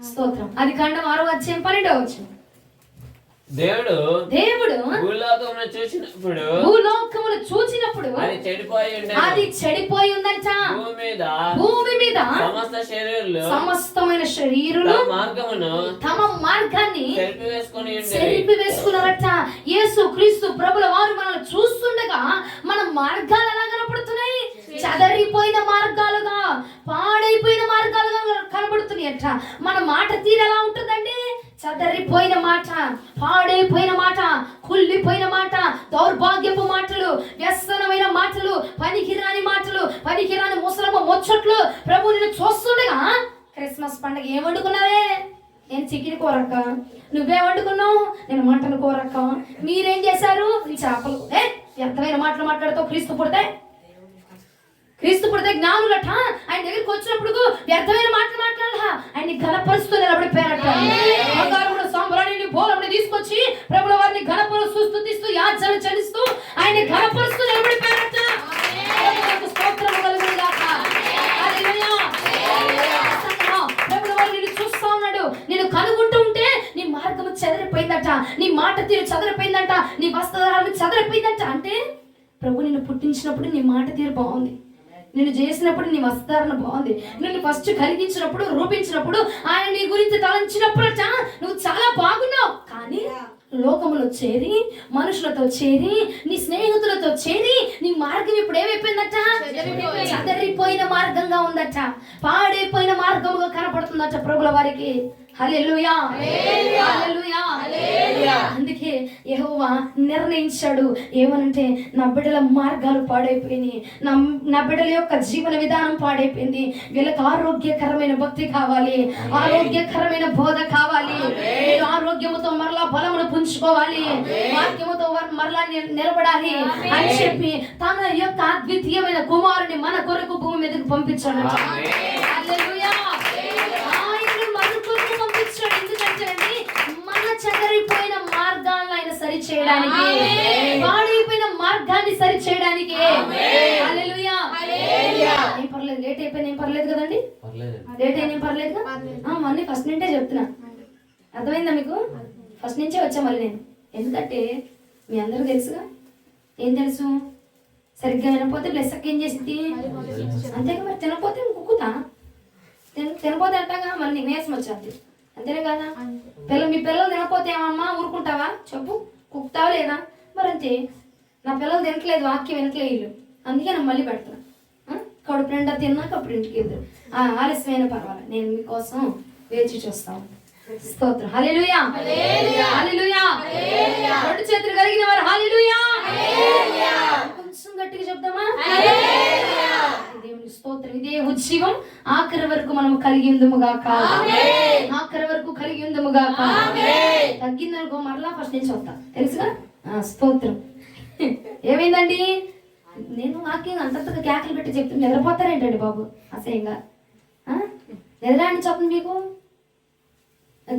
స్తోత్రం. అది కాండం 6వ అధ్యాయం 12వ వచనం. దేవుడు భూలోకమును చూచినప్పుడు అది చెడిపోయి ఉందంట. భూమి మీద సమస్తమైన శరీరులు తమ మార్గాన్ని చెరిపి వేసుకున్నారట. యేసు క్రీస్తు ప్రభుల వారు మనల్ని చూస్తుండగా మన మార్గాలు ఎలా కనపడుతున్నాయి? చదరిపోయిన మార్గాలుగా, పాడైపోయిన మార్గాలుగా కనబడుతున్నాయట. మన మాట తీరు ఎలా ఉంటుందండి? చదరిపోయిన మాట, పాడైపోయిన మాట, కుళ్ళిపోయిన మాట, దౌర్భాగ్యపు మాటలు, వ్యసనమైన మాటలు, పనికిరాని మాటలు, పనికిరాని ముసలమ్మ ముచ్చట్లు. ప్రభు నిన్ను చూస్తుండగా క్రిస్మస్ పండుగ ఏం వండుకున్నావే? నేను చికెన్ కూరక్క. నువ్వేం వండుకున్నావు? నేను మటన్ కూరక్క. మీరేం చేశారు? చేపలు. వ్యర్థమైన మాటలు మాట్లాడుతావు. క్రీస్తు పుడితే జ్ఞానులట. ఆయన దగ్గరికి వచ్చినప్పుడు వ్యర్థమైన మాటలు మాట్లాడాల. ఆయన్ని ఘనపరుస్తూ నిలబడిపోయారట. బంగారమును సాంబ్రాణిని బోలముని తీసుకొచ్చి ప్రభుల వారిని ఘనపరుస్తూ స్తుతిస్తూ యాజన చెల్లిస్తూ ఆయన్ని ఘనపరుస్తూ నిలబడిపోయారట. స్తోత్రము కలుగును గాక. హల్లెలూయా. ప్రభుల వారు నిన్ను చూస్తా ఉన్నాడు. నేను కనుగొంటూ ఉంటే నీ మార్గము చెదరిపోయిందట, నీ మాట తీరు చెదరిపోయిందట, నీ వస్త్రధారణ చెదరిపోయిందట. అంటే ప్రభు నిన్ను పుట్టించినప్పుడు నీ మాట తీరు బాగుంది, నిన్ను చేసినప్పుడు నీ వస్త్రధారణ బాగుంది, నిన్ను ఫస్ట్ కలిగించినప్పుడు, రూపించినప్పుడు, ఆయన నీ గురించి తలంచినప్పుడు నువ్వు చాలా బాగున్నావు. కానీ లోకములో చేరి, మనుషులతో చేరి, నీ స్నేహితులతో చేరి నీ మార్గం ఇప్పుడు ఏమైపోయిందట? చదరిపోయిన మార్గంగా ఉందట, పాడైపోయిన మార్గముగా కనపడుతుందట ప్రభుల వారికి. హల్లెలూయా, హల్లెలూయా, హల్లెలూయా. అందుకే యెహోవా నిర్ణయించాడు ఏమనంటే, నా బిడ్డల మార్గాలు పాడైపోయినాయి, నా బిడ్డల యొక్క జీవన విధానం పాడైపోయింది. వీళ్ళకి ఆరోగ్యకరమైన భక్తి కావాలి, ఆరోగ్యకరమైన బోధ కావాలి, ఆరోగ్యముతో మరలా బలమును పుంజుకోవాలి, వాక్యముతో మరలా నిలబడాలి అని చెప్పి తన యొక్క అద్వితీయమైన కుమారుని మన కొరకు భూమి మీదకి పంపించాడు. హల్లెలూయా. ఎందుకంటే మన చెదరిపోయిన మార్గాలను ఆయన సరి చేయడానికి, పాడైపోయిన మార్గాన్ని సరి చేయడానికి. హల్లెలూయా. ఏం పర్లేదు, లేట్ అయిపోయినా ఏం పర్లేదు కదండి, లేట్ అయినా ఏం పర్లేదు కదా. అన్నీ ఫస్ట్ నుండే చెప్తున్నా. అర్థమైందా మీకు? ఫస్ట్ నుంచే వచ్చా మళ్ళీ నేను. ఎందుకంటే మీ అందరూ తెలుసుగా. ఏం తెలుసు? సరిగ్గా వినకపోతే బ్లెస్ అక్క ఏం చేసింది అంతేగా. మరి తినకపోతే కుక్కుతా, తినపోతే అంటాగా మళ్ళీ నీరసం వచ్చేది. అంతేనే కదా? మీ పిల్లలు తినకపోతే ఏమమ్మా ఊరుకుంటావా? చెప్పు, కుక్తావా లేదా? మరి అంతే, నా పిల్లలు తినట్లేదు, వాక్యం వినట్లేదు వీళ్ళు, అందుకే నేను మళ్ళీ పెడతాను. కడుపు నిండా తిన్నాక అప్పుడు ఇంటికి వెళ్తారు. ఆలస్యమైన పర్వాలేదు, నేను మీకోసం వేచి చూస్తాను. స్తోత్రం. హల్లెలూయా, హల్లెలూయా. రెండు చేతులు కలిగిన వారు హల్లెలూయా. కొంచెం గట్టిగా చెప్దామా? దేవుని స్తోత్రం. ఇదే ఉజ్జీవం ఆఖరి వరకు మనం కలిగి ఉందముగాక, ఆఖరి వరకు కలిగి ఉందముగాక. తగ్గిందనుకో మరలా ఫస్ట్ నుంచి వస్తా, తెలుసుగా. స్తోత్రం. ఏమైందండి? నేను వాక్యం అంతగా కేకలు పెట్టి చెప్తే నిద్రపోతారేంటండి బాబు? అసహ్యంగా నిద్రాన్ని చెప్పండి. మీకు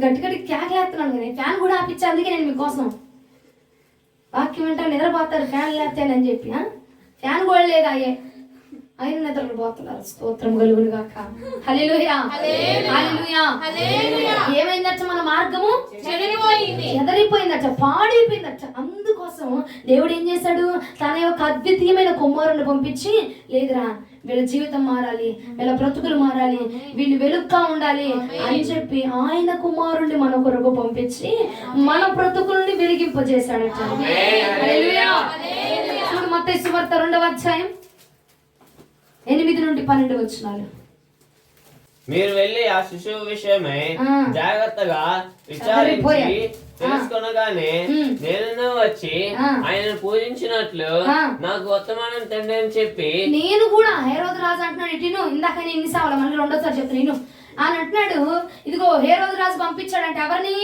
గట్టి గట్టి కేకలేస్తున్నాను కదా, ఫ్యాన్ కూడా ఆపిచ్చా. అందుకే నేను మీకోసం వాక్యం వింటాను, నిద్రపోతారు ఫ్యాన్ లేస్తానని చెప్పి. ఫ్యాన్ కూడా లేదా ఆయన నిద్రలు పోతున్నారు. స్తోత్రం కలుగును గాక. హల్లెలూయా, హల్లెలూయా. ఏమైందట? మన మార్గము చెదరిపోయిందట, పాడైపోయిందట. అందుకోసం దేవుడు ఏం చేశాడు? తన యొక్క అద్వితీయమైన కుమారుని పంపించి, లేదురా వీళ్ళ జీవితం మారాలి, వీళ్ళ బ్రతుకులు మారాలి, వీళ్ళు వెలుగుగా ఉండాలి అని చెప్పి ఆయన కుమారుణ్ణి మన కొరకు పంపించి మన బ్రతుకుల్ని వెలిగింపజేశాడట. హల్లెలూయా. చూడు మత్తయి సువార్త 2వ అధ్యాయం 8 నుండి 12 వచనాలు. మీరు వెళ్ళి ఆ శిశువు విషయమై జాగ్రత్తగా విచారించి తెలుసుకొనగానే నేను వచ్చి ఆయనను పూజించినట్లు నాకు వర్తమానం తండ్రి అని చెప్పి. నేను కూడా హేరోదు రాజు అంటున్నాడు. ఇటు ఇందాక నేను ఎన్నిసార్లు మళ్ళీ రెండోసారి చెప్తాను. నేను అని అంటున్నాడు, ఇదిగో హేరోదు రాజు పంపించాడంటే ఎవరిని?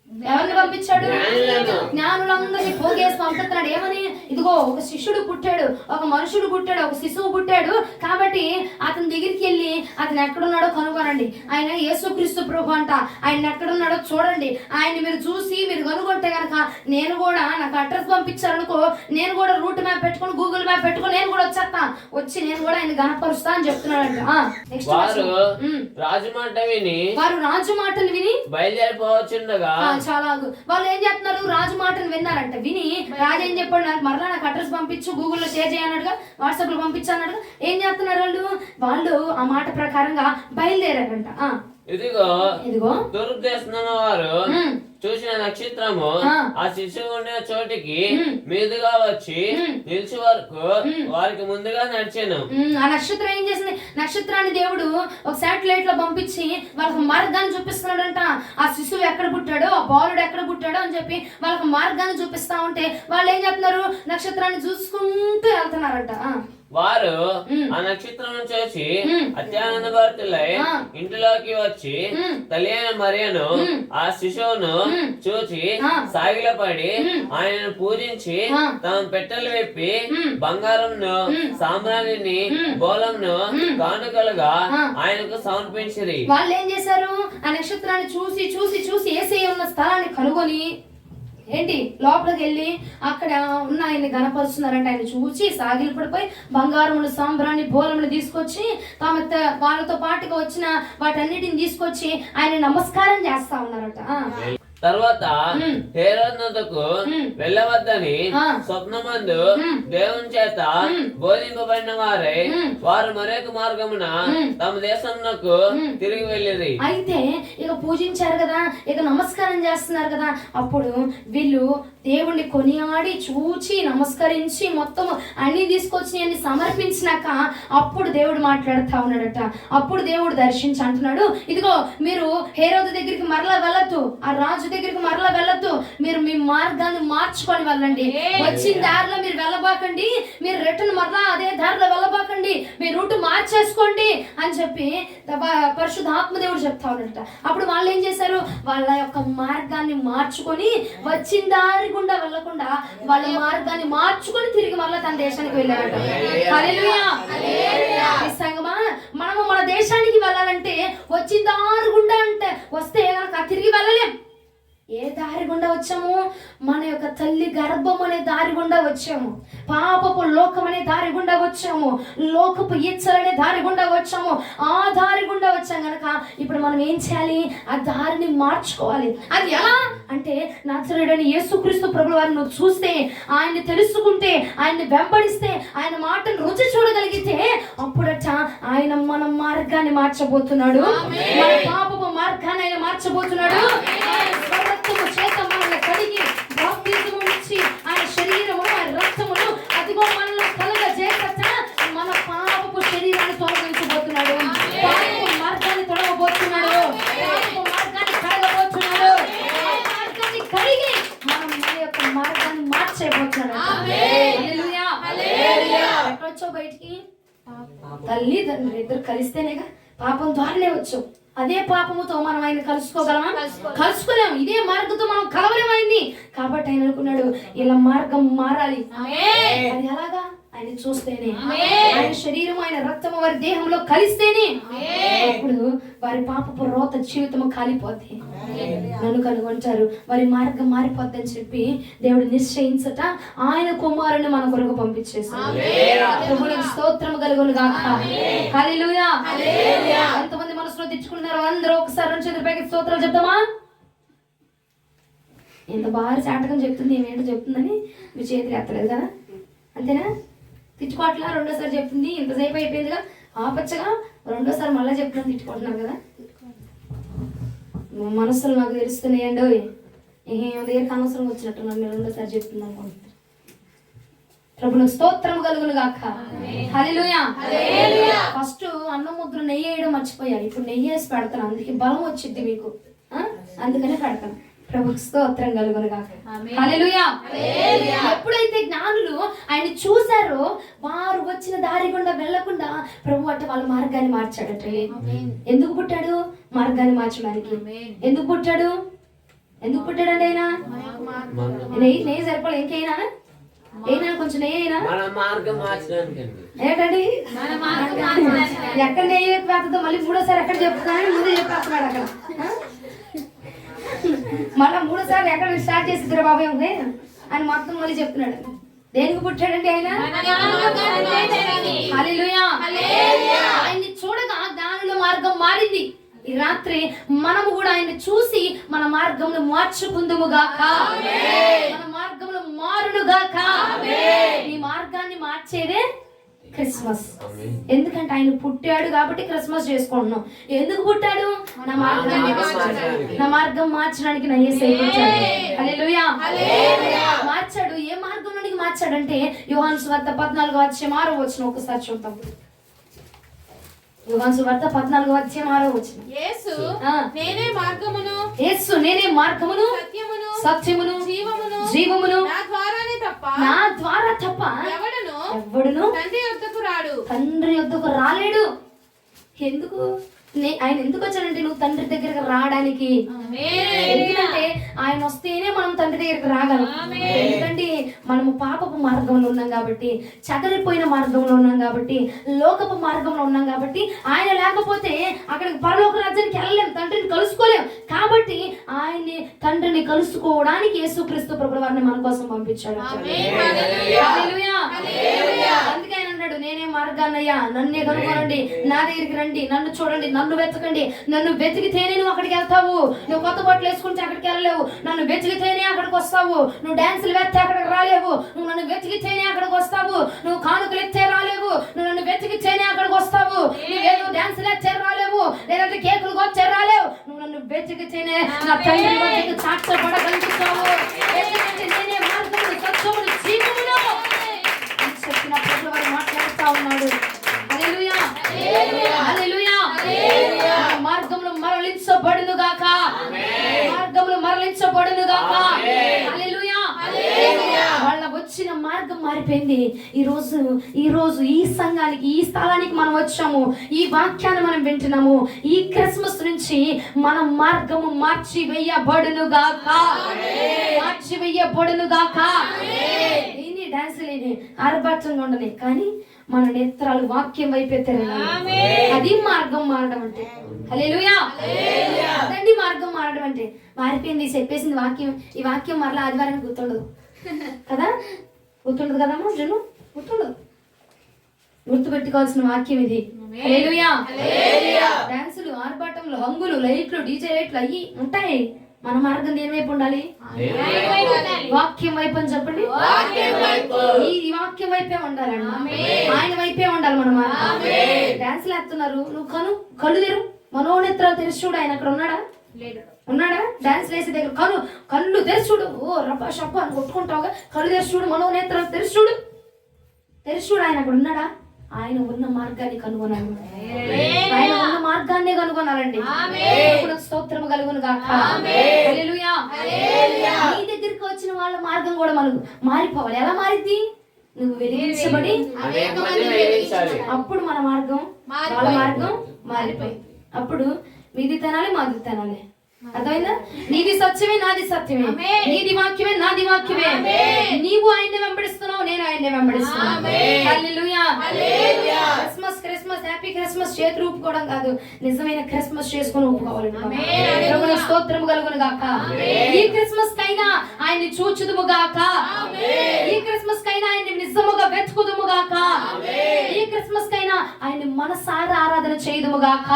ఎవరిని పంపించాడు? జ్ఞానులను. జ్ఞానులందరినీ పోగేసి పంపుతున్నాడు. ఏమని? ఇదిగో ఒక శిష్యుడు పుట్టాడు, ఒక మనుషుడు పుట్టాడు, ఒక శిశువు పుట్టాడు, కాబట్టి అతని దగ్గరికి వెళ్ళి అతను ఎక్కడున్నాడో కనుగొనండి. ఆయన యేసుక్రీస్తు ప్రభు అంట. ఆయన ఎక్కడున్నాడో చూడండి. ఆయన్ని మీరు చూసి మీరు కనుగొంటే కనుక నేను కూడా, నాకు అడ్రస్ పంపించారనుకో, నేను కూడా రూట్ మ్యాప్ పెట్టుకొని, గూగుల్ మ్యాప్ పెట్టుకొని నేను కూడా వచ్చేస్తా, వచ్చి నేను కూడా ఆయన గణపరుస్తా అని చెప్తున్నాడంట. వారు రాజు మాట విని, వారు రాజు మాటలు విని బయలుదేరిపోవచ్చుండగా, చాలా వాళ్ళు ఏం చేస్తున్నారు? రాజు మాటలు విన్నారంట. విని రాజు ఏం చెప్పాడు? నాకు మరలా నాకు అడ్రస్ పంపించు, గూగుల్లో షేర్ చేయన్నాడుగా, వాట్సాప్ లో పంపించానడుగా. ఏం చేస్తున్నారు వాళ్ళు ఆ మాట ప్రకారంగా బయలుదేరారంట. ఇదిగో దుర్దేశం వారు చూసిన నక్షత్రము ఆ శిశువు ఉండే చోటికి మీదుగా వచ్చి నిలిచి వరకు వారికి ముందుగా నడిచాను. ఆ నక్షత్రం ఏం చేసింది? నక్షత్రాన్ని దేవుడు ఒక శాటిలైట్ లో పంపించి వాళ్ళకి మార్గాన్ని చూపిస్తున్నాడంట. ఆ శిశువు ఎక్కడ పుట్టాడో, ఆ బాలుడు ఎక్కడ పుట్టాడో అని చెప్పి వాళ్ళకి మార్గాన్ని చూపిస్తా ఉంటే వాళ్ళు ఏం చేస్తున్నారు? నక్షత్రాన్ని చూసుకుంటూ వెళ్తున్నారంట. వారు ఆ నక్షత్రం చూసి అత్యానంద భరితులై ఇంటిలోకి వచ్చి తల్లి అయిన మరియను ఆ శిశువును చూచి సాగిలపడి ఆయనను పూజించి తమ పెట్టెలు విప్పి బంగారంను, సాంబ్రాణిని, బోలంను కానుకలుగా ఆయనకు సమర్పించిరి. వాళ్ళు ఏం చేశారు? ఆ నక్షత్రాన్ని చూసి చూసి చూసి యేసయ్య ఉన్న స్థలాన్ని కనుగొని ఏంటి లోపలికి వెళ్ళి అక్కడ ఉన్న ఆయన్ని గణపరుస్తున్నారంటే ఆయన చూసి సాగిలు పడిపోయి బంగారములు, సాంబ్రాన్ని, బోలములు తీసుకొచ్చి వాళ్ళతో పాటుగా వచ్చిన వాటన్నిటిని తీసుకొచ్చి ఆయన నమస్కారం చేస్తా ఉన్నారట. తర్వాత హేరోదునకు వెళ్ళవద్దని స్వప్నమందు దేవుని చేత బోధింపబడిన వారై వారు మరొక మార్గమున తమ దేశంకు తిరిగి వెళ్ళిరి. అయితే ఇక పూజించారు కదా, ఇక నమస్కారం చేస్తున్నారు కదా, అప్పుడు వీళ్ళు దేవుణ్ణి కొనియాడి చూచి నమస్కరించి మొత్తం అన్ని తీసుకొచ్చి అన్ని సమర్పించినాక అప్పుడు దేవుడు మాట్లాడుతా ఉన్నాడట. అప్పుడు దేవుడు దర్శించి అంటున్నాడు, ఇదిగో మీరు హేరోదు దగ్గరికి మరలా వెళ్ళొద్దు, ఆ రాజు దగ్గరికి మరలా వెళ్ళొద్దు, మీరు మీ మార్గాన్ని మార్చుకొని వెళ్ళండి. వచ్చిన దారిలో మీరు వెళ్ళబాకండి, మీరు రిటర్న్ మరలా అదే దారిలో వెళ్ళబాకండి, మీ రూట్ మార్చేసుకోండి అని చెప్పి పరిశుద్ధాత్మ దేవుడు చెప్తా ఉన్నాడట. అప్పుడు వాళ్ళు ఏం చేశారు? వాళ్ళ యొక్క మార్గాన్ని మార్చుకొని వచ్చిన దారి గుండా వెళ్ళకుండా వాళ్ళ మార్గాన్ని మార్చుకొని తిరిగి మళ్ళీ తన దేశానికి వెళ్ళారట. హల్లెలూయా. సంగమా, మనము మన దేశానికి వెళ్ళాలంటే వచ్చిన దారి గుండా అంటే వస్తే తిరిగి వెళ్ళలేం. ఏ దారి గుండా వచ్చాము? మన యొక్క తల్లి గర్భం అనే దారి గుండా వచ్చాము, పాపపు లోకం అనే దారి గుండా వచ్చాము, లోకపు ఇచ్చలనే దారి గుండా వచ్చాము. ఆ దారి గుండా వచ్చాం గనక ఇప్పుడు మనం ఏం చేయాలి? ఆ దారిని మార్చుకోవాలి. అది ఎలా అంటే నజరేయుడైన యేసుక్రీస్తు ప్రభువు వారిని నువ్వు చూస్తే, ఆయన్ని తెలుసుకుంటే, ఆయన్ని వెంబడిస్తే, ఆయన మాటను రుచి చూడగలిగితే అప్పుడట ఆయన మన మార్గాన్ని మార్చబోతున్నాడు. మన పాపపు మార్గాన్ని ఆయన మార్చబోతున్నాడు. చేత మనల్ని కడిగి బాప్తిజము ఇచ్చి ఆయన శరీరము, ఆయన రక్తమును అదిగో మనలో కలగజేయక మన పాపపు శరీరాన్ని తొలగించబోతున్నాడు, పాపపు మార్గాన్ని తొలగబోతున్నాడు, పాపపు మార్గాన్ని కడగబోతున్నాడు, మార్గాన్ని కడిగి మనం మన యొక్క మార్గాన్ని మార్చేయబోతున్నాడు. ఎక్కడొచ్చావు బయటికి? తల్లి తండ్రి ఇద్దరు కలిస్తేనేగా పాపం ద్వారానే వచ్చావు. అదే పాపముతో మనం ఆయన కలుసుకోగలమా? కలుసుకోలేము. ఇదే మార్గంతో మనం కలవలేమైంది. కాబట్టి ఆయన అనుకున్నాడు ఇలా మార్గం మారాలి. అది ఎలాగా? ఆయన చూస్తేనే, ఆయన శరీరం, ఆయన రక్తము వారి దేహంలో కలిస్తేనే అప్పుడు వారి పాపపు రోత జీవితం కాలిపోద్ది. నన్ను కనుగొంటారు, వారి మార్గం మారిపోద్ది అని చెప్పి దేవుడు నిశ్చయించట ఆయన కుమారుని మన కొరకు పంపించేశాడు. ప్రభువునికి స్తోత్రం కలుగును గాక. హల్లెలూయా. ఎంతమంది మనసులో తెచ్చుకున్నారు? అందరూ ఒకసారి నుంచి ఎదురుపైకి స్తోత్రాలు చెప్తామా? ఎంత బాగా చాటకం చెప్తుంది, ఏమేంటో చెప్తుందని మీ చేతులు ఎత్తలేదు కదా, అంతేనా? తిట్టుకోవట్లా? రెండోసారి చెప్తుంది, ఇంతసేపు అయిపోయిందిగా, ఆపచ్చగా రెండోసారి మళ్ళీ చెప్తున్నాను, తిట్టుకుంటున్నారు కదా. మనసులు నాకు తెలుస్తున్నాయండి, ఏం దగ్గరికి అనవసరం వచ్చినట్టు నన్ను రెండోసారి చెప్తుంది అనుకుంటున్నారు. ప్రభువునికి స్తోత్రం కలుగును గాక. హల్లెలూయా. ఫస్ట్ అన్నం ముద్ర నెయ్యి వేయడం మర్చిపోయారు, ఇప్పుడు నెయ్యి వేసి పెడతాను, అందుకే బలం వచ్చింది మీకు, అందుకనే పెడతాను. ప్రభువుకి స్తోత్రం కలుగును గాక. హల్లెలూయా. ఎప్పుడైతే జ్ఞానులు ఆయన చూశారో వారు వచ్చిన దారి గుండా వెళ్లకుండా ప్రభు అంటే వాళ్ళ మార్గాన్ని మార్చాడట. ఎందుకు పుట్టాడు? మార్గాన్ని మార్చడానికి. ఎందుకు పుట్టాడు? ఎందుకు పుట్టాడండి ఆయన? నెయ్యి సరిపోలే, ఇంకైనా అయినా కొంచెం నెయ్యి అయినా మన మార్గం మార్చడానికి ఏంటండి ఎక్కడ నెయ్యి వేస్తుందో మళ్ళీ మూడోసారి ఎక్కడ చెప్తున్నాను ముందు చెప్పేస్తున్నాడు అక్కడ. మళ్ళీ మూడోసారి ఎక్కడ స్టార్ట్ చేసిద్దరు బాబాయ్ ఉంది అని మొత్తం మళ్ళీ చెప్తున్నాడు. దేనికి పుట్టాడండి ఆయన? హల్లెలూయా. ఆయన్ని చూడగా దానిలో మార్గం మారింది. ఈ రాత్రి మనము కూడా ఆయన్ని చూసి మన మార్గంలో మార్చుకుందుముగాక, మన మార్గంలో మారునుగాక. ఈ మార్గాన్ని మార్చేదే క్రిస్మస్. ఎందుకంటే ఆయన పుట్టాడు కాబట్టి క్రిస్మస్ చేసుకుంటున్నాం. ఎందుకు పుట్టాడు? నా మార్గం మార్చడానికి నా యేసయ్య పుట్టాడు. హల్లెలూయా. మార్చాడు. ఏ మార్గంలోనికి మార్చాడంటే యోహాను సువార్త 14:6 ఒకసారి చూద్దాం. యోహాను సువార్త 14:6 యేసు నేనే మార్గమును, యేసు నేనే మార్గమును, సత్యమును, జీవమును, నా ద్వారా తప్ప ఎవడును తండ్రి యొద్దకు రాలేడు. ఎందుకు? ఆయన ఎందుకు వచ్చాడంటే నువ్వు తండ్రి దగ్గరకు రావడానికి. ఎందుకంటే ఆయన వస్తేనే మనం తండ్రి దగ్గరికి రాగలం. ఎందుకంటే మనము పాపపు మార్గంలో ఉన్నాం కాబట్టి, చదరిపోయిన మార్గంలో ఉన్నాం కాబట్టి, లోకపు మార్గంలో ఉన్నాం కాబట్టి ఆయన లేకపోతే అక్కడికి పరలోక రాజ్యానికి వెళ్ళలేం, తండ్రిని కలుసుకోలేం. కాబట్టి ఆయన్ని తండ్రిని కలుసుకోవడానికి యేసుక్రీస్తు ప్రభువు వారిని మన కోసం పంపించాడు. అందుకే ఆయన అన్నాడు నేనే మార్గాన్నయ్యా, నన్నే కనుగొనండి, నా దగ్గరికి రండి, నన్ను చూడండి, నన్ను వెతకండి. నన్ను వెతికితేనే నువ్వు అక్కడికి వెళ్తావు. నువ్వు కొత్త బట్టలు వేసుకుంటే అక్కడికి వెళ్ళలేవు. నన్ను వెతికితేనే అక్కడికి వస్తావు. నువ్వు డాన్సులు వేస్తే అక్కడికి రాలేవు. నువ్వు నన్ను వెతికితేనే అక్కడికి వస్తావు. నువ్వు కానుకలు ఎత్తే రాలేవు. నువ్వు నన్ను వెతికితేనే అక్కడికి వస్తావు. నువ్వేదో డాన్సులు ఎత్తే రాలేవు, లేదంటే కేకులు వచ్చే రాలేవు. నువ్వు నన్ను వెతికితేనే నా తండ్రి వద్దకు సాక్ష్యపడగలుగుతావు. ఎందుకంటే నేనే మార్గమును, సత్యమును, జీవమును చెప్పిన ప్రభువు వారు మాట్లాడుతూ ఉన్నాడు. హల్లెలూయా. హల్లెలూయా. మార్గంలో మరలించబడును గాక, మార్గంలో మరలించబడును గాక. హల్లెలూయా. వాళ్ళ వచ్చిన మార్గం మారిపోయింది. ఈ రోజు ఈ సంఘానికి, ఈ స్థలానికి మనం వచ్చాము. ఈ వాక్యాన్ని మనం వింటున్నాము. ఈ క్రిస్మస్ నుంచి మన మార్గము మార్చి వేయబడును గాక, మార్చి వేయబడును గాక. డాన్స్ లేని ఆర్భాటంగా ఉండని, కానీ మన నేత్రాలు వాక్యం వైపే తిరగాలి. అది మార్గం మారడం అంటే. హల్లెలూయా. అదండి మార్గం మారడం అంటే. మారిపోయింది, చెప్పేసింది వాక్యం. ఈ వాక్యం మరలా ఆదివారానికి గుర్తుండదు కదా, గుర్తుండదు కదమ్మా జను, గుర్తుండదు. గుర్తుపెట్టుకోవాల్సిన వాక్యం ఇది. హల్లెలూయా. డాన్సులు, ఆర్భాటంలు, హంగులు, లైట్లు, డీజే లైట్లు అయ్యి ఉంటాయి. మన మార్గం దేని వైపు ఉండాలి? వాక్యం వైపు అని చెప్పండి. ఈ వాక్యం వైపే ఉండాలండి, ఆయన వైపే ఉండాలి. మన మార్గం. డాన్సులు వేస్తున్నారు, నువ్వు కళ్ళు తెరు, మనోనేత్రాలు తెరిచి చూడు. ఆయన అక్కడ ఉన్నాడా? ఉన్నాడా? డాన్స్ వేసే దగ్గర కళ్ళు తెరిచి చూడు. ఓ రబ్బా షప్ప అని కొట్టుకుంటావుగా, కళ్ళు తెరిచి చూడు, మనోనేత్రాలు తెరిచి చూడు, ఆయన అక్కడ ఉన్నాడా? ఆయన ఉన్న మార్గాన్ని కనుగొనాలి. ఆయన ఉన్న మార్గాన్ని కనుగొనాలండి. స్తోత్రం కలుగును గాక. హల్లెలూయా. నీ దగ్గరికి వచ్చిన వాళ్ళ మార్గం కూడా మనం మారిపోవాలి. ఎలా మారిద్ది? నువ్వు వెలిగించబడి అప్పుడు మన మార్గం, వాళ్ళ మార్గం మారిపోయింది. అప్పుడు మీది తినాలి, మాది తినాలి. అర్థమైందా? నీది సత్యమే, నాది సత్యమే. నీది వాక్యమే, నాది వాక్యమే. నీవు ఆయన్ని వెంబడిస్తున్నావు, నేను ఆయన్ని వెంబడిస్తున్నాను. హల్లెలూయా. క్రిస్మస్ హ్యాపీ క్రిస్మస్ చేతులు ఊపుకోవడం కాదు, నిజమైన క్రిస్మస్ చేసుకుని ఊపుకోవాలి. ప్రభువుని స్తోత్రం కలుగును గాక. ఈ క్రిస్మస్ కైనా ఆయన్ని చూచుదుము గాక. ఈ క్రిస్మస్ కైనా ఆయన్ని నిజముగా వెతుకుదుము గాక. ఈ క్రిస్మస్ కైనా ఆయన్ని మనసారా ఆరాధన చేయుదుము గాక.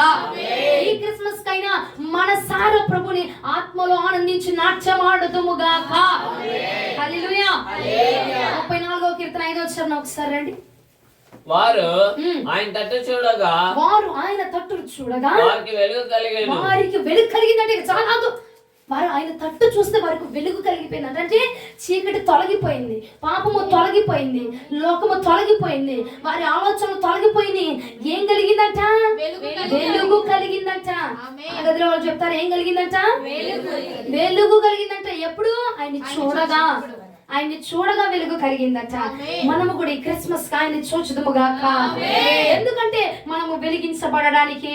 ఈ క్రిస్మస్ కైనా మనసారా ప్రభుని ఆత్మలో ఆనందించి నాట్యమాడుదుము గాక. హల్లెలూయా. 34వ కీర్తన 5వ వచనం ఒకసారి రండి. వారు ఆయన తట్టు చూడగా, వారికి వెలుగు కలిగిందంటే చాలా. వారు ఆయన తట్టు చూస్తే వారికి వెలుగు కలిగిపోయింది. అంటే చీకటి తొలగిపోయింది, పాపము తొలగిపోయింది, లోకము తొలగిపోయింది, వారి ఆలోచనలు తొలగిపోయింది. ఏం కలిగిందంట? వెలుగు కలిగిందంట. గదిలో వాళ్ళు చెప్తారు ఏం కలిగిందంట? వెలుగు కలిగిందంట. ఎప్పుడు? ఆయన చూడగా. ఆయన్ని చూడగా వెలుగు కలిగిందట. మనము కూడా ఈ క్రిస్మస్ ఆయన్ని చూచుదుముగాక. ఎందుకంటే మనము వెలిగించబడడానికి.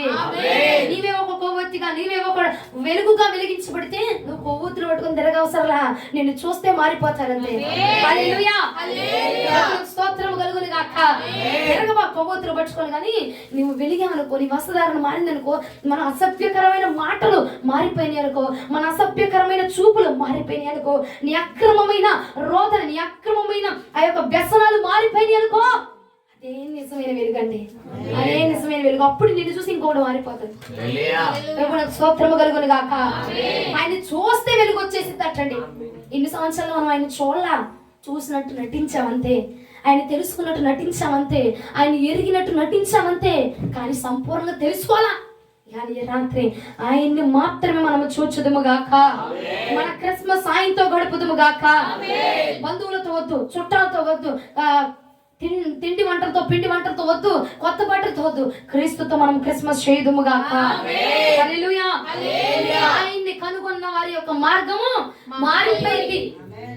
నీవే ఒక కొవ్వొత్తిగా, నీవే ఒక వెలుగుగా వెలిగించబడితే నువ్వు కొవ్వొత్తులు పట్టుకుని తిరగవసరలా, నిన్ను చూస్తే మారిపోతారంతే. హల్లెలూయా, స్తోత్రం కలుగును గాక. తిరగబా కొవ్వొత్తులు పట్టుకొని, కానీ నువ్వు వెలిగామనుకో, నీ వస్త్రధారణ మారిందనుకో, మన అసభ్యకరమైన మాటలు మారిపోయినాయి అనుకో, మన అసభ్యకరమైన చూపులు మారిపోయినాయి అనుకో, నీ అక్రమమైన రోదన, నీ అక్రమమైన ఆ యొక్క వ్యసనాలు మారిపోయినాయి అనుకో, అదే నిజమైన వెలుగండి, అదే నిజమైన వెలుగు. అప్పుడు నిన్ను చూసి ఇంకోటి మారిపోతుంది. స్తోత్రము కలుగును గాక. ఆయన చూస్తే వెలుగు వచ్చేసిద్దటండి. ఇన్ని సంవత్సరాలు మనం ఆయన చూసినట్టు నటించామంతే, ఆయన తెలుసుకున్నట్టు నటించామంతే, ఆయన ఎరిగినట్టు నటించామంతే, కానీ సంపూర్ణంగా తెలుసుకోవాలా. కానీ రాత్రి ఆయన్ని మాత్రమే మనము చూచుదుము గాక. మన క్రిస్మస్ ఆయనతో గడుపుదుము గాక. బంధువులతో వద్దు, చుట్టాలతో వద్దు, తిండి వంటలతో పిండి వంటలతో వద్దు, కొత్త బట్టలతో వద్దు, క్రీస్తుతో మనం క్రిస్మస్ చేయుదుము గాక. హల్లెలూయా. ఆయన్ని కనుగొన్న వారి యొక్క మార్గము మారిపోయింది.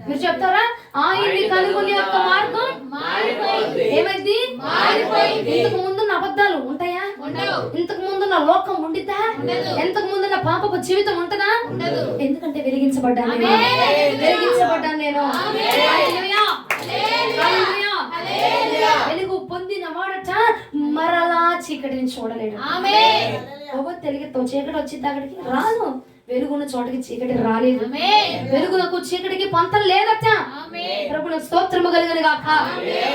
మీరు చెప్తారా? ఆయన్ని కనుగొనే యొక్క మార్గం ఏమైంది? ఇంతకు ముందున్న అబద్ధాలు ఉంటాయా? ఇంతకు ముందున్న లోకం ఉండిద్దా? ఇంతకు ముందున్న పాపపు జీవితం ఉంటుందా? ఎందుకంటే వెలిగించబడ్డాను నేను. వెలుగు పొందిన వాడట మరలా చీకటిని చూడలేడు. చీకటి వచ్చింది అక్కడికి రాదు, వెలుగున్న చోటకి చీకటి రాలేదు. వెలుగునకు చీకటికి పంతం లేదట. ప్రభువుకు స్తోత్రము కలుగును గాక.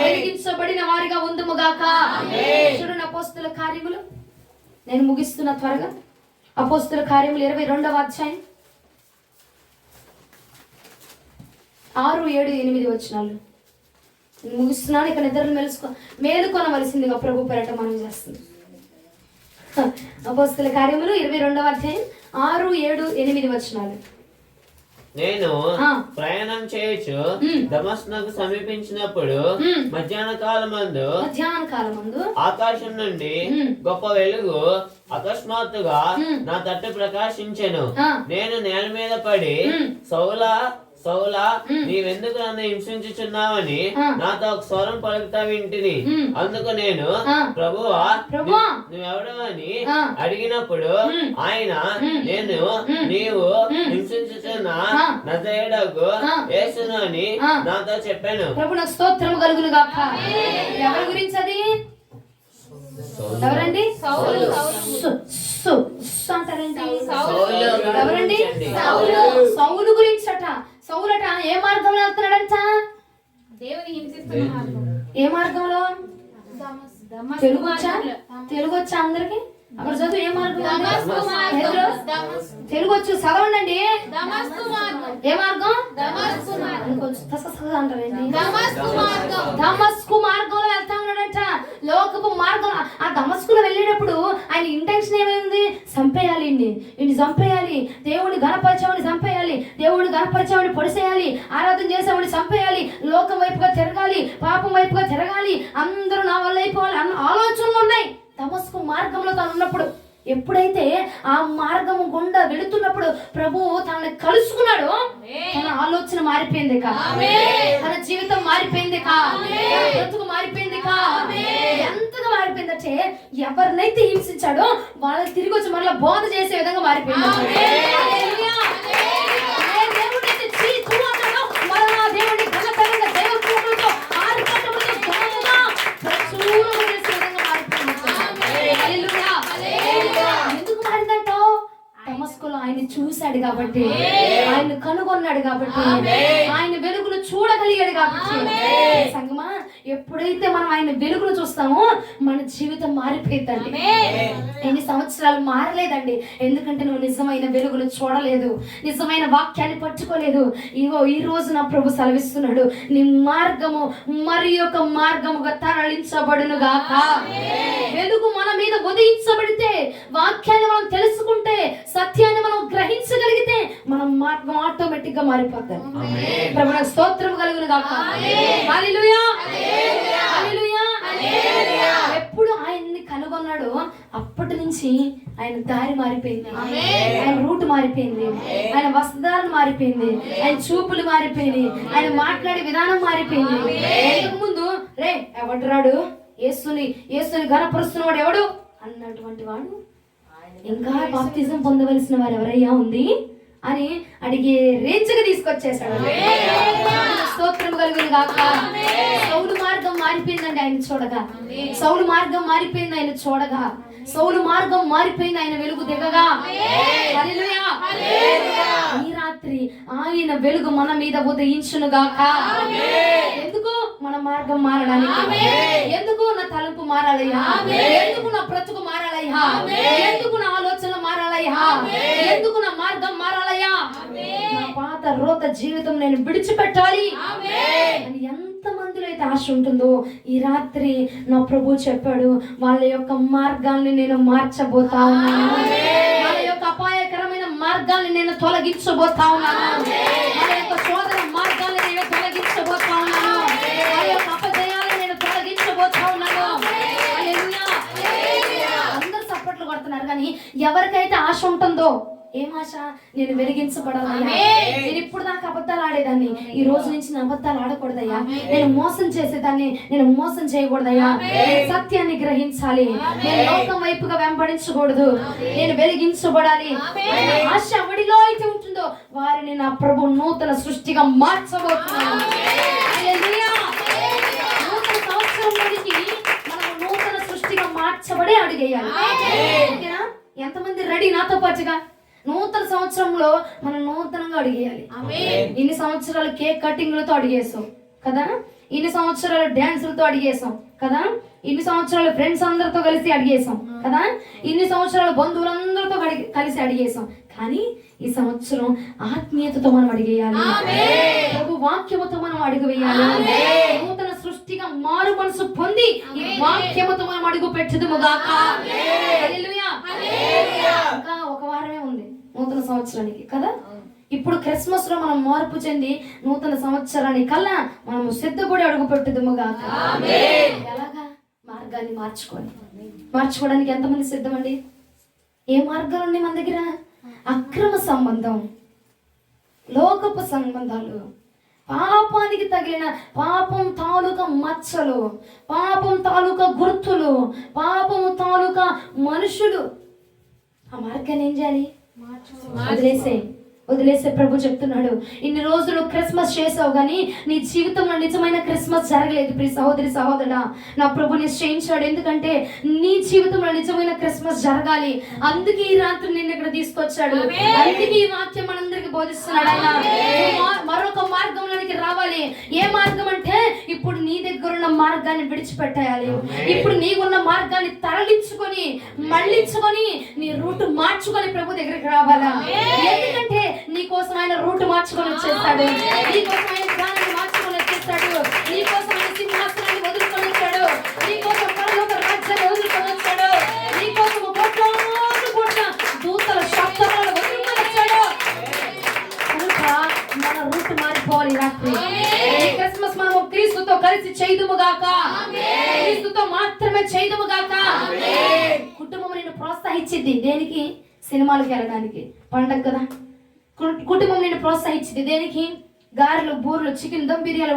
వెలిగించబడిన వారిగా ఉందుము గాక. చూడండి అపోస్తలుల కార్యములు, నేను ముగిస్తున్నా త్వరగా. అపోస్తలుల కార్యములు 22వ అధ్యాయం 6, 7, 8 వచనాలు ముగిస్తున్నాను. ఇక నిద్రను మేలుకొనవలసిందిగా ప్రభు పేరట మనం చేస్తుంది. అపోస్తలుల కార్యములు 22వ అధ్యాయం 6, 7, 8 వచనాలు. నేను ప్రయాణం చేయొచ్చు దమస్కునకు సమీపించినప్పుడు మధ్యాహ్న కాలమందు ఆకాశం నుండి గొప్ప వెలుగు అకస్మాత్తుగా నా తట్టు ప్రకాశించెను. నేను నేల మీద పడి సౌలా సౌలా, నీవెందుకు నన్ను హింసించుచున్నావని నాతో ఒక స్వరం పలుకుతా వింటిని. అందుకు నేను ప్రభువా నువ్వెవడవని అడిగినప్పుడు ఆయన నేను నీవు హింసించుచున్న నజరేయుడగు యేసును అని నాతో చెప్పాను. ప్రభువుకు స్తోత్రము కలుగును గాక. ఎవరి గురించి అది? ఎవరండి? ఎవరండి? సౌలు గురించట. సౌలట ఏ మార్గంలో వెళ్తున్నాడంట? దేవుని హింసిస్తున్న మార్గం. ఏ మార్గంలో? తెలుగు వచ్చా అందరికి? అక్కడ చదువు. ఏ మార్గం? తెలుగు వచ్చు, చదవండి. ఏ మార్గం? దమస్కు మార్గంలో వెళ్తా ఉన్నాడంట. లోకపు మార్గం. ఆ దమస్కులో వెళ్ళేటప్పుడు ఆయన ఇంటెన్షన్ ఏమైంది? చంపేయాలి, ఇన్ని చంపేయాలి, దేవుడిని గణపరిచేవాడిని చంపేయాలి, దేవుడిని గణపరిచేవాడిని పొడిసేయాలి, ఆరాధన చేసేవాడిని చంపేయాలి, లోకం వైపుగా తిరగాలి, పాపం వైపుగా తిరగాలి, అందరూ నా వల్ల అయిపోవాలి అన్న ఆలోచనలు ఉన్నాయి దమస్కు మార్గంలో తాను ఉన్నప్పుడు. ఎప్పుడైతే ఆ మార్గము గుండా వెళుతున్నప్పుడు ప్రభువు తనని కలుసుకున్నాడు, తన ఆలోచన మారిపోయింది కా, తన జీవితం మారిపోయింది కా, బ్రతుకు మారిపోయింది కా. ఎంతగా మారిపోయిందంటే ఎవరినైతే హింసించాడో వాళ్ళకి తిరిగి వచ్చి మరలా బోధ చేసే విధంగా మారిపోయింది. ఆయన చూశాడు కాబట్టి, ఆయన కనుగొన్నాడు కాబట్టి, ఆయన వెలుగును చూడగలిగాడు కాబట్టి. సంగమా, ఎప్పుడైతే మనం ఆయన వెలుగును చూస్తామో మన జీవితం మారిపోయిందండి. ఎన్ని సంవత్సరాలు మారలేదండి, ఎందుకంటే నువ్వు నిజమైన వెలుగును చూడలేదు, నిజమైన వాక్యాన్ని పట్టుకోలేదు. ఇగో ఈ రోజు నా ప్రభు సెలవిస్తున్నాడు, నీ మార్గము మరి ఒక మార్గముగా తరలించబడును గాక. వెలుగు మన మీద ఉదయించబడితే, వాక్యాన్ని మనం తెలుసుకుంటే, సత్యాన్ని మనం గ్రహించగలిగితే మన మార్గం ఆటోమేటిక్ గా మారిపోతాం. ప్రభువుకు స్తోత్రం కలుగును గాక. హల్లెలూయా, హల్లెలూయా. ఎప్పుడు ఆయన్ని కనుగొన ఉన్నాడో అప్పటి నుంచి ఆయన దారి మారిపోయింది, ఆయన రూట్ మారిపోయింది, ఆయన వస్త్రధారణ మారిపోయింది, ఆయన చూపులు మారిపోయింది, ఆయన మాట్లాడే విధానం మారిపోయింది. ఇంతకు ముందు రే ఎవడు రాడు యేసుని ఘనపరుస్తున్నవాడు ఎవడు అన్నటువంటి వాడు ఇంకా బాప్తిజం పొందవలసిన వారు ఎవరయ్యా ఉంది అని అడిగే రేంజ్గా తీసుకొచ్చేసాడు. స్తోత్రం కలుగును గాక. సౌలు మార్గం మారిపోయిందండి ఆయన చూడగా, సౌలు మార్గం మారిపోయింది ఆయన చూడగా, సౌలు మార్గం మారిపోయింది ఆయన వెలుగు దిగగా. హల్లెలూయా. ఈ రాత్రి ఆయన వెలుగు మన మీద ఉదయించును గాక. ఎందుకు? మన మార్గం మారడానికి. ఎందుకు? నా తలంపు మారాలయ్యా, ఎందుకు నా బ్రతుకు మారాలయ్యా, ఎందుకు నా ఆలోచనలు మారాలయ్యా, ఎందుకు నా మార్గం మారాలయ్యా, నా పాత రోత జీవితం నేను విడిచిపెట్టాలి అని ఎంత మందిలో అయితే ఆశ ఉంటుందో ఈ రాత్రి నా ప్రభు చెప్పాడు, వాళ్ళ యొక్క మార్గాల్ని నేను మార్చబోతా ఉన్నాను, వాళ్ళ యొక్క అపాయకరమైన మార్గాల్ని నేను తొలగించబోతా ఉన్నాను, వాళ్ళ యొక్క శోధన మార్గాల్ని నేను తొలగించబోతా ఉన్నాను, వాళ్ళ యొక్క అపజయాలను నేను తొలగించబోతా ఉన్నాను. అందరూ సపోర్ట్లు కొడుతున్నారు కానీ ఎవరికైతే ఆశ ఉంటుందో, ఏం ఆశ? నేను వెలిగించబడాలయ్యా, నేను ఇప్పుడు దాకా అబద్ధాలు ఆడేదాన్ని, ఈ రోజు నుంచి నేను అబద్ధాలు ఆడకూడదయ్యా, నేను మోసం చేసేదాన్ని, నేను మోసం చేయకూడదయ్యా, నేను సత్యాన్ని గ్రహించాలి, నేను లోకం వైపుగా వెంబడించకూడదు, నేను వెలిగించబడాలి. ఆశ ఎవడిలో అయితే ఉంటుందో వారిని నా ప్రభు నూతన సృష్టిగా మార్చబోతున్నాను. నూతన సంవత్సరంలోనికి మనం నూతన సృష్టిగా మార్చబడే అడిగేయాలి. ఓకేనా? ఎంతమంది రెడీ నాతో పాటుగా? నూతన సంవత్సరంలో మనం నూతనంగా అడిగేయాలి. ఇన్ని సంవత్సరాలు కేక్ కటింగ్లతో అడిగేసాం కదా, ఇన్ని సంవత్సరాలు డ్యాన్సులతో అడిగేసాం కదా, ఇన్ని సంవత్సరాలు ఫ్రెండ్స్ అందరితో కలిసి అడిగేసాం కదా, ఇన్ని సంవత్సరాలు బంధువులందరితో కలిసి అడిగేసాం. కానీ ఈ సంవత్సరం ఆత్మీయతతో మనం అడిగేయాలి, ప్రభు వాక్యముతో మనం అడుగువేయాలి. నూతన సృష్టిగా మారు మనసు పొంది ఈ వాక్యముతో మనం అడుగు పెట్టుదుముగాక. హల్లెలూయా. ఇంకా ఒక వారమే ఉంది నూతన సంవత్సరానికి కదా. ఇప్పుడు క్రిస్మస్ లో మనం మార్పు చెంది నూతన సంవత్సరానికి కల్లా మనం సిద్ధపడి అడుగు పెట్టుదుముగాక. ఎలాగా? మార్గాన్ని మార్చుకోవడానికి ఎంతమంది సిద్ధమండి? ఏ మార్గాలు ఉన్నాయి మన దగ్గర? అక్రమ సంబంధం, లోకపు సంబంధాలు, పాపానికి తగిలిన పాపం తాలూకా మచ్చలు, పాపం తాలూకా గుర్తులు, పాపము తాలూకా మనుషులు. ఆ మార్గాన్ని ఏం చేయాలి? వదిలేసే ప్రభు చెప్తున్నాడు. ఇన్ని రోజులు క్రిస్మస్ చేసావు కానీ నీ జీవితంలో నిజమైన క్రిస్మస్ జరగలేదు. ప్రియ సహోదరి సహోదరుడా, నా ప్రభు నిశ్చయించాడు. ఎందుకంటే నీ జీవితంలో నిజమైన క్రిస్మస్ జరగాలి. అందుకే ఈ రాత్రి నిన్ను ఇక్కడ తీసుకొచ్చాడు. అందుకే ఈ వాక్యం మనందరికి బోధిస్తున్నాడు. ఆయన మరొక మార్గంలోనికి రావాలి. ఏ మార్గం అంటే ఇప్పుడు నీ దగ్గర ఉన్న మార్గాన్ని విడిచిపెట్టేయాలి. ఇప్పుడు నీకున్న మార్గాన్ని తరలించుకొని మళ్ళించుకొని నీ రూట్ మార్చుకొని ప్రభు దగ్గరికి రావాలా. ఎందుకంటే నీ కోసం ఆయన రూట్ మార్చుకొని వచ్చేస్తాడు, నీ కోసం ఆయన జ్ఞానాన్ని మార్చుకొని వచ్చేస్తాడు, నీ కోసం ఆయన సింహాసనాన్ని వదులుకొని వచ్చాడు, నీ కోసం పరలోక రాజ్యాన్ని వదులుకొని వచ్చాడు, నీ కోసం కోట్ల దూతల శబ్దాలను వదులుకొని వచ్చాడు. కనుక మన రూట్ మారిపోవాలి. రాత్రి ఈ క్రిస్మస్ మనము క్రీస్తుతో కలిసి చేయదుముగాక, క్రీస్తుతో మాత్రమే చేయదుముగాక. కుటుంబం నిన్ను ప్రోత్సహించింది దేనికి? సినిమాలకు వెళ్ళడానికి. పండగ కదా, కుటుంబం నిన్ను ప్రోత్సహించింది దేనికి? గారెలు, బూరెలు, చికెన్, దమ్ బిర్యానీ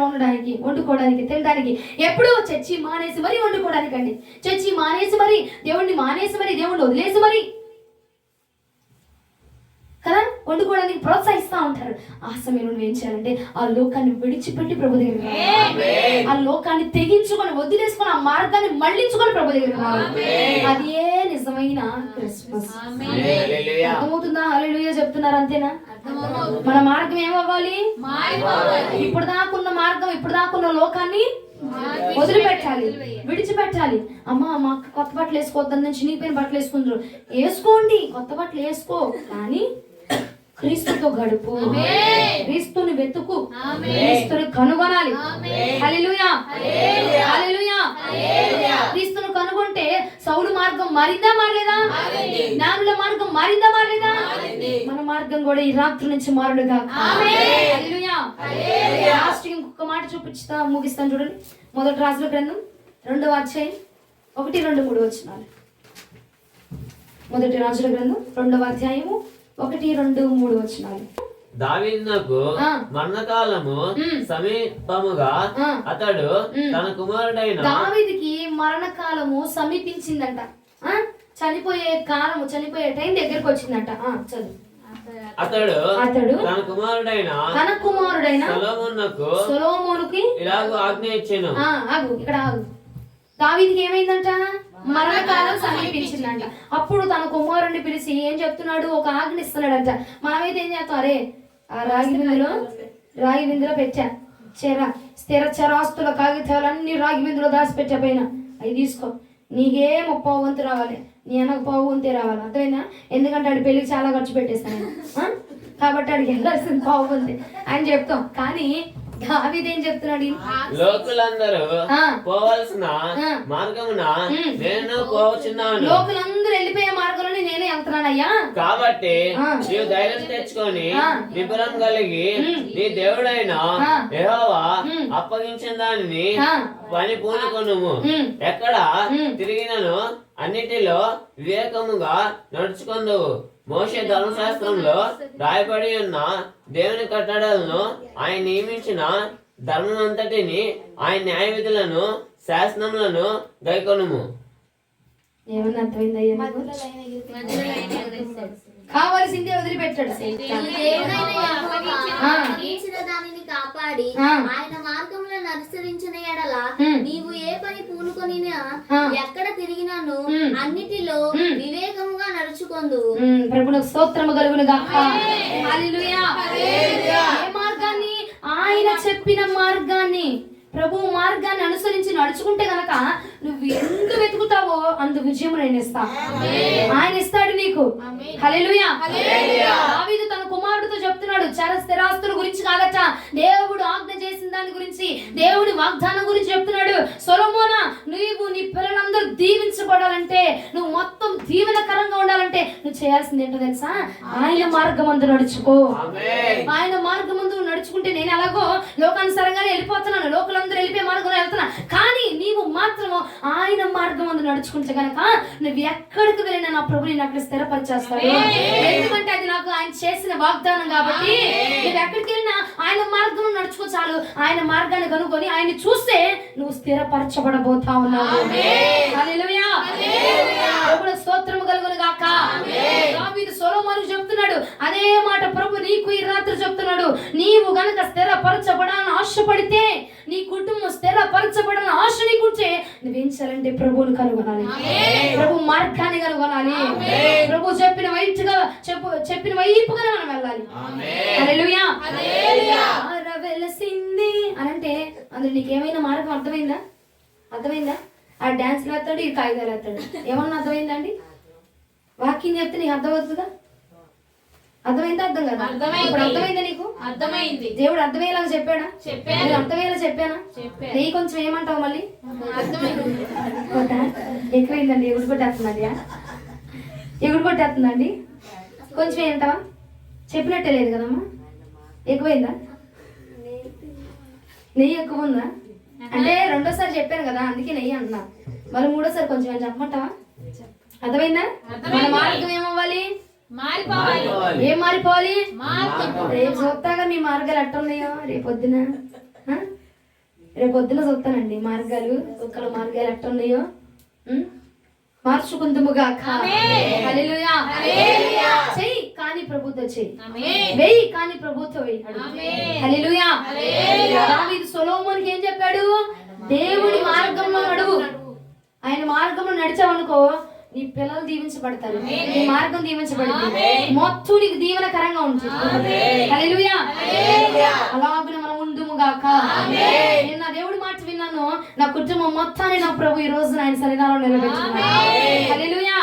వండుకోవడానికి, తినడానికి. ఎప్పుడు చర్చి మానేసి మరీ వండుకోవడానికి అండి. చర్చి మానేసి మరీ, దేవుణ్ణి మానేసి మరీ, దేవుణ్ణి వదిలేసి మరీ కదా వండుకోవడానికి ప్రోత్సహిస్తూ ఉంటారు. ఆ సమయంలో నువ్వు ఏం చేయాలంటే ఆ లోకాన్ని విడిచిపెట్టి ప్రభు దగ్గరికి రావాలి. ఆ లోకాన్ని తెగించుకొని వదిలేసుకొని ఆ మార్గాన్ని మళ్ళించుకొని ప్రభు దగ్గరికి రావాలి. అదే నిజమైన క్రిస్మస్. అర్థమవుతుందా? హల్లెలూయా చెప్తున్నారు. అంతేనా? మన మార్గం ఏమవ్వాలి? ఇప్పుడు దాకున్న మార్గం, ఇప్పుడు దాకున్న లోకాన్ని వదిలిపెట్టాలి, విడిచిపెట్టాలి. అమ్మా మా కొత్త బట్టలు వేసుకోవద్దని నుంచి చినిగిపోయిన బట్టలు వేసుకుంటారు. వేసుకోండి, కొత్త బట్టలు వేసుకో, కానీ క్రీస్తుతో గడుపు, క్రీస్తుని వెతుకు, క్రీస్తుని కనుగొనాలి. హల్లెలూయా, హల్లెలూయా. క్రీస్తును కనుగొంటే సౌలు మార్గం మారిందా మారలేదా? జ్ఞానుల మార్గం మారిందా మారలేదా? మన మార్గం కూడా ఈ రాత్రి నుంచి మారుడుగా. హల్లెలూయా. లాస్ట్ ఇంకొక మాట చూపించుతా ముగిస్తాను చూడండి. మొదటి రాజుల గ్రంథం 2వ అధ్యాయం 1, 2, 3 వచనాలు. మొదటి రాజుల గ్రంథం 2వ అధ్యాయము 1, 2, 3 వచనాలు. దావీదునకు మరణకాలము సమీపముగా అతడు తన కుమారుడైన దావీదుకి మరణకాలము సమీపించిందంట. చనిపోయే టైం దగ్గరకు వచ్చిందంట. చదువు. అతడు తన కుమారుడైన సొలొమోనుకి ఇలాగూ ఆజ్ఞ ఇచ్చెను. ఇక్కడ దావీదుకి ఏమైందంట? మరణకాలం సమీపించిందంట. అప్పుడు తన కుమారుడిని పిలిచి ఏం చెప్తున్నాడు? ఒక ఆజ్ఞ ఇస్తున్నాడంట. మనమైతే ఏం చేస్తాం? అరే ఆ రాగి బిందులో పెట్టా స్థిర చరాస్తుల కాగితాలన్నీ రాగి బిందులో దాచిపెట్టా పైన, అవి తీసుకో, నీకే 30 వంతు రావాలి, నీ అన్నకు 10 వంతే రావాలి. అర్థమైనా? ఎందుకంటే ఆడి పెళ్లికి చాలా ఖర్చు పెట్టేస్తాను కాబట్టి ఆడికి వెళ్ళాల్సింది 10 వంతే అని చెప్తాం. కానీ దావీదు ఏం చెప్తున్నాడు? లోకులందరూ పోవాల్సిన మార్గమున నేను పోవచ్చున్నాను. లోకులందరూ వెళ్ళిపోయే మార్గంలోనే నేనే వెళ్తున్నానయ్యా. కాబట్టి నీవు ధైర్యం తెచ్చుకొని నిపుణం కలిగి నీ దేవుడైన యెహోవా అప్పగించిన దానిని పని పూనుకొనుము. ఎక్కడ తిరిగినను అన్నిటిలో వివేకముగా నడుచుకొందువు. మోషే ధర్మశాస్త్రంలో రాయబడి ఉన్న దేవుని కట్టడలను ఆయన నియమించిన ధర్మమంతటిని ఆయన న్యాయ విధులను శాసనములను గైకొనుము. ఏమన్నా అర్థమైందయ్యా? కావాల్సిందే వదిలిపెట్టాడు. దానిని కాపాడి ఆయన మార్గంలో అనుసరించిన ఎడల నీవు ఏ పని పూనుకొని ఎక్కడ తిరిగినాను అన్నిటిలో వివేకముగా నడుచుకొందు. ప్రభువుకు స్తోత్రము కలుగును గాక. హల్లెలూయా. ఏ మార్గాన్ని? ఆయన చెప్పిన మార్గాన్ని, ప్రభు మార్గాన్ని అనుసరించి నడుచుకుంటే గనక నువ్వు ఎందు వెతుకుతావో అందు విజయం నేను ఇస్తా. ఆయన ఇస్తాడు నీకు. హల్లెలూయా. దావీదు తన కుమారుడితో చెప్తున్నాడు, స్థిరాస్తుల గురించి కాదట, దేవుడు ఆజ్ఞ చేసిన దాని గురించి, దేవుడి వాగ్దానం గురించి చెప్తున్నాడు. సొలొమోనా, నువ్వు నీ పిల్లలందరూ దీవించబడాలంటే, నువ్వు మొత్తం దీవెనకరంగా ఉండాలంటే నువ్వు చేయాల్సింది ఏంటో తెలుసా? ఆయన మార్గమందు నడుచుకో. ఆయన మార్గమందు నడుచుకుంటే నేను ఎలాగో లోకానుసారంగానే వెళ్ళిపోతున్నాను, లోకలందరూ వెళ్ళిపోయే మార్గంలో వెళ్తున్నా, కానీ నీవు మాత్రము ఆయన మార్గం ముందు నడుచుకుంటే కనుక నువ్వు ఎక్కడికి వెళ్ళినా నా ప్రభు నేను అక్కడ స్థిరపరిచేస్తాడు. ఎందుకంటే అది నాకు ఆయన చేసిన వాగ్దానం కాబట్టి. నువ్వు ఎక్కడికి వెళ్ళినా ఆయన మార్గం నడుచుకో చాలు. ఆయన మార్గాన్ని కనుక్కొని ఆయన్ని చూస్తే నువ్వు స్థిరపరచబడబోతా ఉన్నావు. హల్లెలూయా. ప్రభువుకు స్తోత్రము కలుగును గాక. దావీదు సొలొమోనుకు చెప్తున్నాడు అదే మాట ప్రభు నీకు ఈ రాత్రి చెప్తున్నాడు. నీవు గనక స్థిరపరచబడాలని ఆశపడితే, నీ కుటుంబం స్థిరపరచబడాలని ఆశ నీకుంటే నువ్వేం చేయాలంటే ప్రభువుని కనుగొనాలి, ప్రభు మార్గాన్ని కనుగొనాలి, ప్రభు చెప్పిన వైపుగా మనం వెళ్ళాలి. హల్లెలూయా. వెలసింది అని అంటే అందులో నీకేమైనా మార్గం అర్థమైందా? ఆ డాన్స్ వేస్తాడు, ఈ కాగితాలు వేస్తాడు, ఏమన్నా అర్థమైందా అండి? వాక్యం చెప్తే నీకు అర్థమవుతుందా? అర్థమైందా? అర్థం కదా? ఇప్పుడు అర్థమైందా నీకు? అర్థమైంది. దేవుడు అర్థమయ్యేలాగా చెప్పాడా? నేను అర్థమయ్యేలా చెప్పానా? నీ కొంచెం ఏమంటావు మళ్ళీ? ఎక్కువైందండి, ఎగుడు కొట్టేస్తుందండి. కొంచెం ఏంటావా? చెప్పినట్టే లేదు కదమ్మా. ఎక్కువైందా? నెయ్యి ఎక్కువ ఉందా? అంటే రెండోసారి చెప్పాను కదా, అందుకే నెయ్యి అంటున్నా. మరి మూడోసారి కొంచెం ఏం చెప్పమంటావా? అర్థమైందా? మన మార్గం ఏమవ్వాలి? ఏం మారిపోవాలి? రేపు చూస్తాగా మీ మార్గాలు ఎట్టున్నాయో. రేపొద్దున చూస్తానండి మార్గాలు, ఒక్కల మార్గాలు ఎట్టున్నాయో మార్చుకుందుముగా. హల్లెలూయా. చెయ్యి కానీ ప్రభుతో చెయ్యి, వెయ్యి కానీ ప్రభుతో వెయ్యి. హల్లెలూయా. దావీదు సొలొమోనుకి ఏం చెప్పాడు? దేవుడి మార్గంలో నడువు. ఆయన మార్గంలో నడిచావనుకో నీ పిల్లలు దీవించబడతారు, నీ మార్గం దీవించబడుతుంది, మొత్తం నీకు దీవెనకరంగా ఉంటుంది. హల్లెలూయా. అలాగే మనం ఉండుముగాక. నేను నా దేవుడి మాట విన్నాను, నా కుటుంబం మొత్తాన్ని నా ప్రభు ఈ రోజు ఆయన సన్నిధానంలో నిలబెట్టుకున్నాడు. హల్లెలూయా.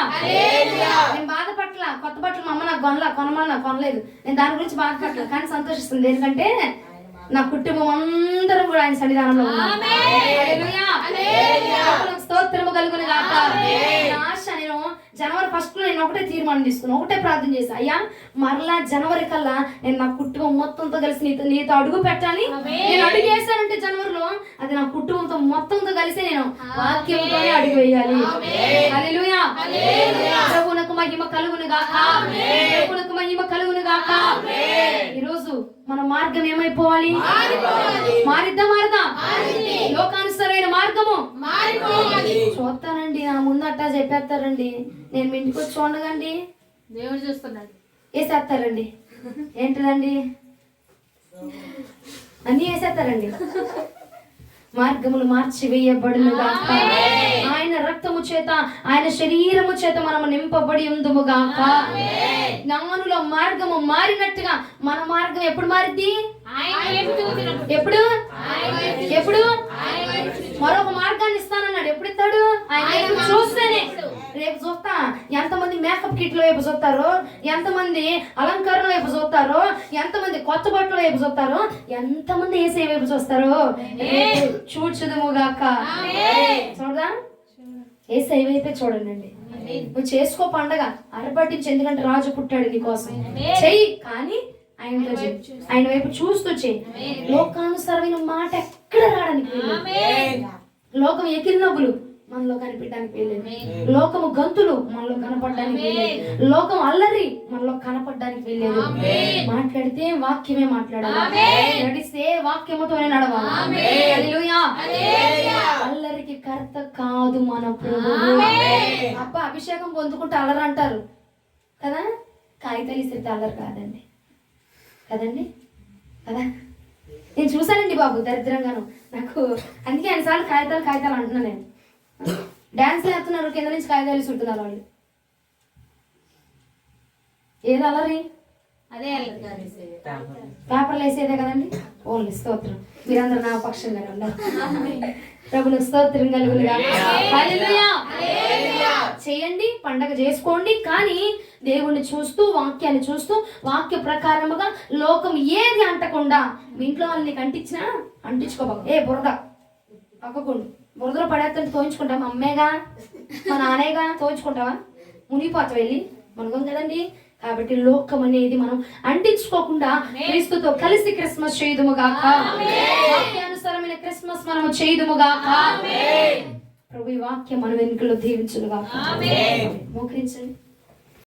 నేను బాధపట్ల, కొత్త బట్టలు మా అమ్మ నాకు కొనలేదు, నేను దాని గురించి బాధపట్ల, కానీ సంతోషిస్తుంది. ఎందుకంటే నా కుటుంబం అందరం కూడా ఆయన సన్నిధానంలో ఉన్నారు. హల్లెలూయా. స్తోత్రము కలుగును గాక. ఆశ నేను జనవరి 1 నేను ఒకటే తీర్మానం తీసుకున్నాను, ఒకటే ప్రార్థన చేశాను, అయ్యా మరలా జనవరి కల్లా నేను నా కుటుంబం మొత్తంతో కలిసి నీతో అడుగు పెట్టాలి. నేను అడుగు వేసానంటే జనవరిలో అది నా కుటుంబంతో మొత్తంతో కలిసి నేను వాక్యంతోనే అడుగు వేయాలి. హల్లెలూయా. ప్రభువునకు మహిమ కలుగును గాక. ప్రభువునకు మహిమ కలుగును గాక. ఈరోజు మన మార్గం ఏమైపోవాలి? మారదా? లోకానుసరైన మార్గము చూస్తానండి, నా ముందు అట్టా చెప్పేస్తారండి, నేను మీ ఇంటికి వచ్చి చూడగండి, దేవుడు చూస్తున్నాడు, వేసేస్తారండి. ఏంటిదండి అన్ని వేసేస్తారండి. మార్గములు మార్చివేయబడును గాక. ఆయన రక్తము చేత ఆయన శరీరము చేత మనము నింపబడి ఉందుము గాక. జ్ఞానుల మార్గము మారినట్టుగా మన మార్గం ఎప్పుడు మారిద్ది? ఎప్పుడు మరొక మార్గాన్ని ఇస్తానన్నాడు. ఎప్పుడు ఇస్తాడు? ఆయన చూస్తేనే. రేపు చూస్తా ఎంతమంది మేకప్ కిట్ల వైపు చూస్తారో, ఎంతమంది అలంకరణ వైపు చూస్తారో, ఎంతమంది కొత్త బట్టల వైపు చూస్తారో, ఎంతమంది ఏసే వైపు చూస్తారో చూచుదుముగాక. చూడదా? ఏసై వైపే చూడండి. నువ్వు చేసుకో పండగ, అరపట్టించి, ఎందుకంటే రాజు పుట్టాడు నీకోసం. చెయ్యి, కానీ ఆయనతో చెయ్యి, ఆయన వైపు చూస్తూ చెయ్యి. లోకానుసరమైన మాట ఎక్కడ రావడానికి వీల్లేదు. లోకం ఎకిరినవ్వులు మనలో కనిపించడానికి వీల్లేదు. లోకము గంతులు మనలో కనపడడానికి వీల్లేదు. లోకం అల్లరి మనలో కనపడడానికి వీల్లేదు. మాట్లాడితే వాక్యమే మాట్లాడాలి, నడిస్తే వాక్యముతోనే నడవాలి. హల్లెలూయా. అల్లరికి కర్త కాదు మన ప్రభువు. అబ్బా అభిషేకం పొందుకుంటే అల్లరి అంటారు కదా, కాగితాలు ఇస్తే అల్లరి కాదండి కదండి కదా. నేను చూసానండి బాబు దరిద్రంగాను, నాకు అందుకే అన్నిసార్లు కాగితాలు అంటున్నా. నేను డాన్స్ వేస్తున్నారు, కింద నుంచి కాగితాలు ఇస్తుంటున్నారు వాళ్ళు. ఏది అల్లరి? అదే పేపర్లు వేసేదే కదండి. ఓన్లీ స్తోత్రం. మీరందరూ నా పక్షంగానే ఉన్నారు. ప్రభులకు స్తోత్రం కలుగునుగా. హల్లెలూయా. చేయండి, పండగ చేసుకోండి, కానీ దేవుణ్ణి చూస్తూ, వాక్యాన్ని చూస్తూ, వాక్య ప్రకారముగా లోకం ఏది అంటకుండా. మీ ఇంట్లో వాళ్ళు నీకు అంటించినా అంటించుకోబాకు. బురద పక్కకుండా బురదలో పడేస్తుంటే తోయించుకుంటావా? మా అమ్మేగా మా నానేగా తోయించుకుంటావా? మునిగిపోతా వెళ్ళి మనగం కదండి. కాబట్టి లోకం అనేది మనం అంటించుకోకుండా క్రీస్తుతో కలిసి క్రిస్మస్ చేయుదుముగాక. వాక్యానుసారమైన క్రిస్మస్ మనము చేయుదుముగాక. ప్రభు ఈ వాక్యం మన వెనుకలో దీవించునుగాక. మోకరించండి.